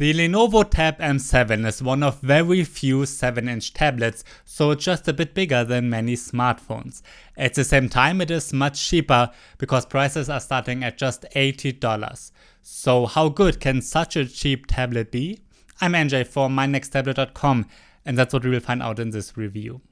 The Lenovo Tab M7 is one of very few 7-inch tablets, so just a bit bigger than many smartphones. At the same time, it is much cheaper because prices are starting at just $80. So how good can such a cheap tablet be? I'm NJ from mynexttablet.com, and that's what we will find out in this review.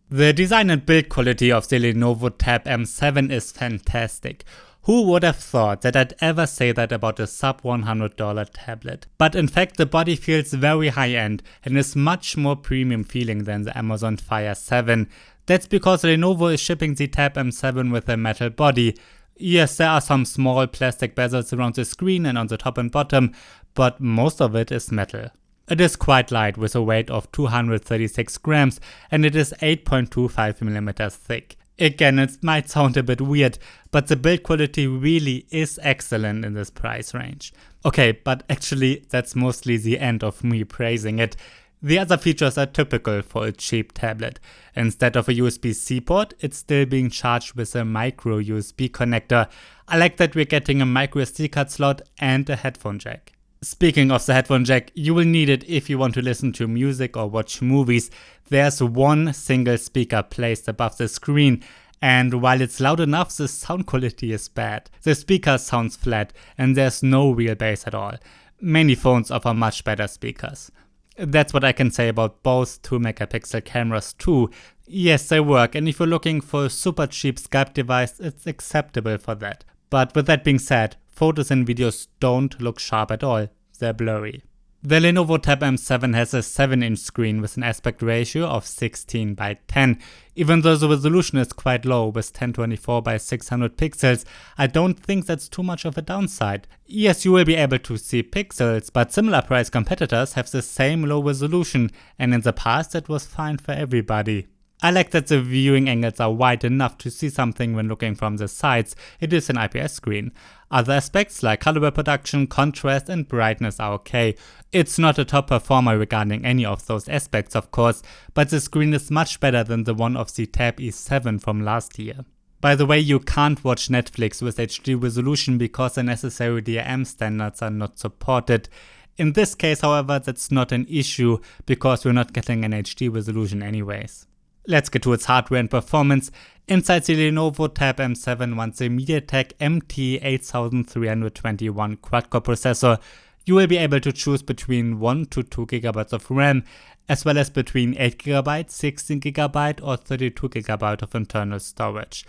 The design and build quality of the Lenovo Tab M7 is fantastic. Who would have thought that I'd ever say that about a sub $100 tablet? But in fact, the body feels very high-end and is much more premium feeling than the Amazon Fire 7. That's because Lenovo is shipping the Tab M7 with a metal body. Yes, there are some small plastic bezels around the screen and on the top and bottom, but most of it is metal. It is quite light with a weight of 236 grams and it is 8.25mm thick. Again, it might sound a bit weird, but the build quality really is excellent in this price range. Okay, but actually that's mostly the end of me praising it. The other features are typical for a cheap tablet. Instead of a USB-C port, it's still being charged with a micro USB connector. I like that we're getting a micro SD card slot and a headphone jack. Speaking of the headphone jack, you will need it if you want to listen to music or watch movies. There's one single speaker placed above the screen, and while it's loud enough, the sound quality is bad. The speaker sounds flat and there's no real bass at all. Many phones offer much better speakers. That's what I can say about both 2-megapixel cameras too. Yes, they work, and if you're looking for a super cheap Skype device, it's acceptable for that. But with that being said, photos and videos don't look sharp at all, they're blurry. The Lenovo Tab M7 has a 7-inch screen with an aspect ratio of 16:10. Even though the resolution is quite low with 1024x600 pixels, I don't think that's too much of a downside. Yes, you will be able to see pixels, but similar price competitors have the same low resolution, and in the past that was fine for everybody. I like that the viewing angles are wide enough to see something when looking from the sides. It is an IPS screen. Other aspects like color reproduction, contrast and brightness are okay. It's not a top performer regarding any of those aspects of course, but the screen is much better than the one of the Tab E7 from last year. By the way, you can't watch Netflix with HD resolution because the necessary DRM standards are not supported. In this case, however, that's not an issue because we're not getting an HD resolution anyways. Let's get to its hardware and performance. Inside the Lenovo Tab M7 runs the MediaTek MT8321 quad-core processor. You will be able to choose between 1 to 2 GB of RAM, as well as between 8 GB, 16 GB or 32 GB of internal storage.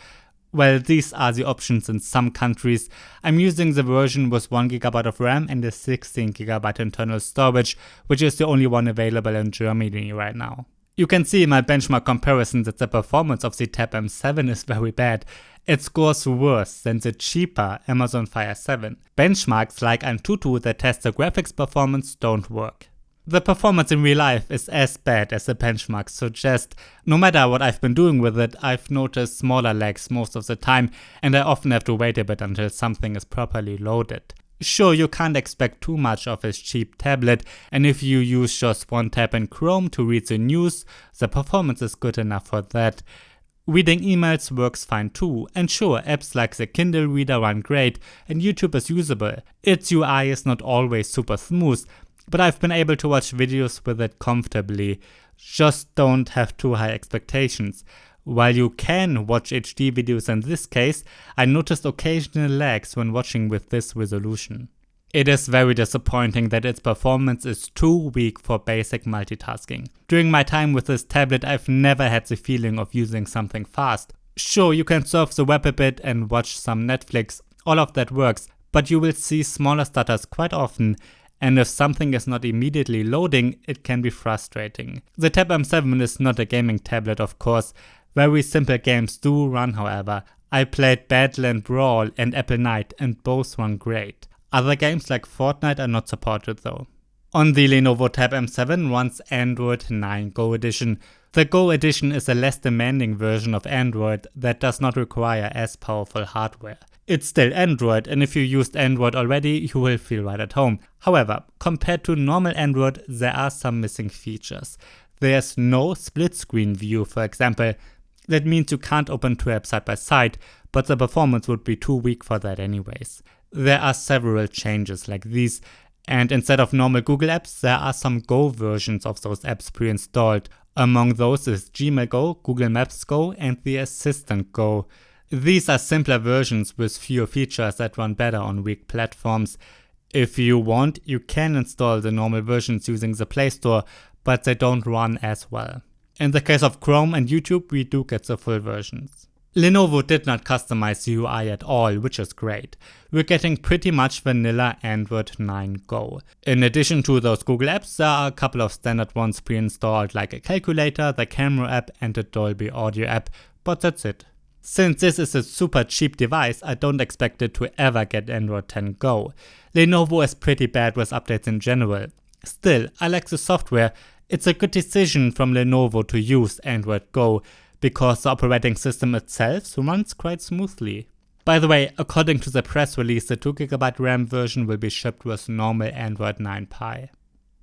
Well, these are the options in some countries. I'm using the version with 1 GB of RAM and a 16 GB internal storage, which is the only one available in Germany right now. You can see in my benchmark comparison that the performance of the Tab M7 is very bad. It scores worse than the cheaper Amazon Fire 7. Benchmarks like Antutu that test the graphics performance don't work. The performance in real life is as bad as the benchmarks suggest. No matter what I've been doing with it, I've noticed smaller lags most of the time, and I often have to wait a bit until something is properly loaded. Sure, you can't expect too much of a cheap tablet, and if you use just one tab in Chrome to read the news, the performance is good enough for that. Reading emails works fine too, and sure, apps like the Kindle Reader run great, and YouTube is usable. Its UI is not always super smooth, but I've been able to watch videos with it comfortably. Just don't have too high expectations. While you can watch HD videos in this case, I noticed occasional lags when watching with this resolution. It is very disappointing that its performance is too weak for basic multitasking. During my time with this tablet, I've never had the feeling of using something fast. Sure, you can surf the web a bit and watch some Netflix, all of that works, but you will see smaller stutters quite often, and if something is not immediately loading, it can be frustrating. The Tab M7 is not a gaming tablet of course. Very simple games do run however. I played Badland Brawl and Apple Knight and both run great. Other games like Fortnite are not supported though. On the Lenovo Tab M7 runs Android 9 Go Edition. The Go Edition is a less demanding version of Android that does not require as powerful hardware. It's still Android, and if you used Android already, you will feel right at home. However, compared to normal Android, there are some missing features. There's no split screen view, for example. That means you can't open two apps side by side, but the performance would be too weak for that anyways. There are several changes like these, and instead of normal Google apps, there are some Go versions of those apps pre-installed. Among those is Gmail Go, Google Maps Go, and the Assistant Go. These are simpler versions with fewer features that run better on weak platforms. If you want, you can install the normal versions using the Play Store, but they don't run as well. In the case of Chrome and YouTube, we do get the full versions. Lenovo did not customize the UI at all, which is great. We're getting pretty much vanilla Android 9 Go. In addition to those Google apps, there are a couple of standard ones pre-installed like a calculator, the camera app and the Dolby Audio app, but that's it. Since this is a super cheap device, I don't expect it to ever get Android 10 Go. Lenovo is pretty bad with updates in general. Still, I like the software. It's a good decision from Lenovo to use Android Go, because the operating system itself runs quite smoothly. By the way, according to the press release, the 2GB RAM version will be shipped with normal Android 9 Pie.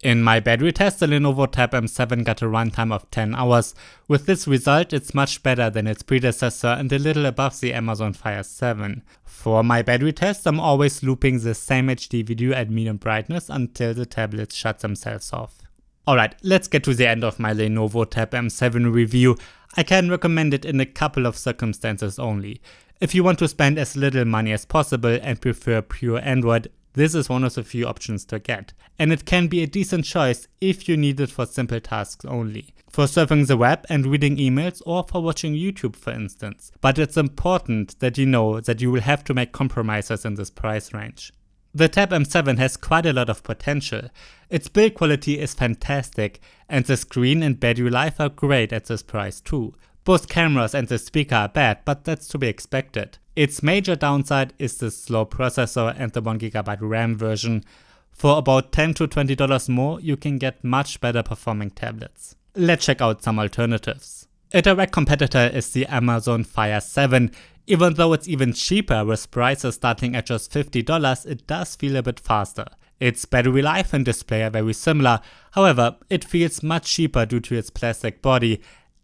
In my battery test, the Lenovo Tab M7 got a runtime of 10 hours. With this result, it's much better than its predecessor and a little above the Amazon Fire 7. For my battery test, I'm always looping the same HD video at medium brightness until the tablets shut themselves off. Alright, let's get to the end of my Lenovo Tab M7 review. I can recommend it in a couple of circumstances only. If you want to spend as little money as possible and prefer pure Android, this is one of the few options to get. And it can be a decent choice if you need it for simple tasks only. For surfing the web and reading emails or for watching YouTube for instance. But it's important that you know that you will have to make compromises in this price range. The Tab M7 has quite a lot of potential. Its build quality is fantastic and the screen and battery life are great at this price too. Both cameras and the speaker are bad, but that's to be expected. Its major downside is the slow processor and the 1GB RAM version. For about $10 to $20 more, you can get much better performing tablets. Let's check out some alternatives. A direct competitor is the Amazon Fire 7. Even though it's even cheaper with prices starting at just $50, it does feel a bit faster. Its battery life and display are very similar, however, it feels much cheaper due to its plastic body,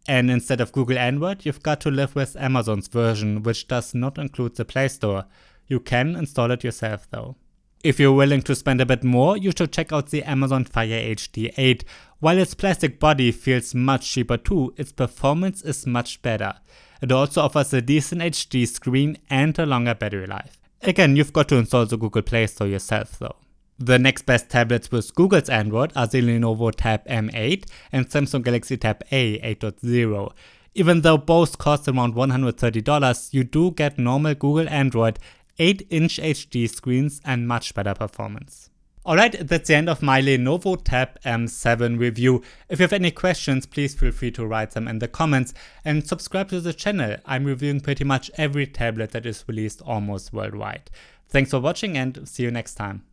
and instead of Google Android, you've got to live with Amazon's version, which does not include the Play Store. You can install it yourself though. If you're willing to spend a bit more, you should check out the Amazon Fire HD 8. While its plastic body feels much cheaper too, its performance is much better. It also offers a decent HD screen and a longer battery life. Again, you've got to install the Google Play Store yourself though. The next best tablets with Google's Android are the Lenovo Tab M8 and Samsung Galaxy Tab A 8.0. Even though both cost around $130, you do get normal Google Android, 8-inch HD screens and much better performance. Alright, that's the end of my Lenovo Tab M7 review. If you have any questions, please feel free to write them in the comments and subscribe to the channel. I'm reviewing pretty much every tablet that is released almost worldwide. Thanks for watching and see you next time.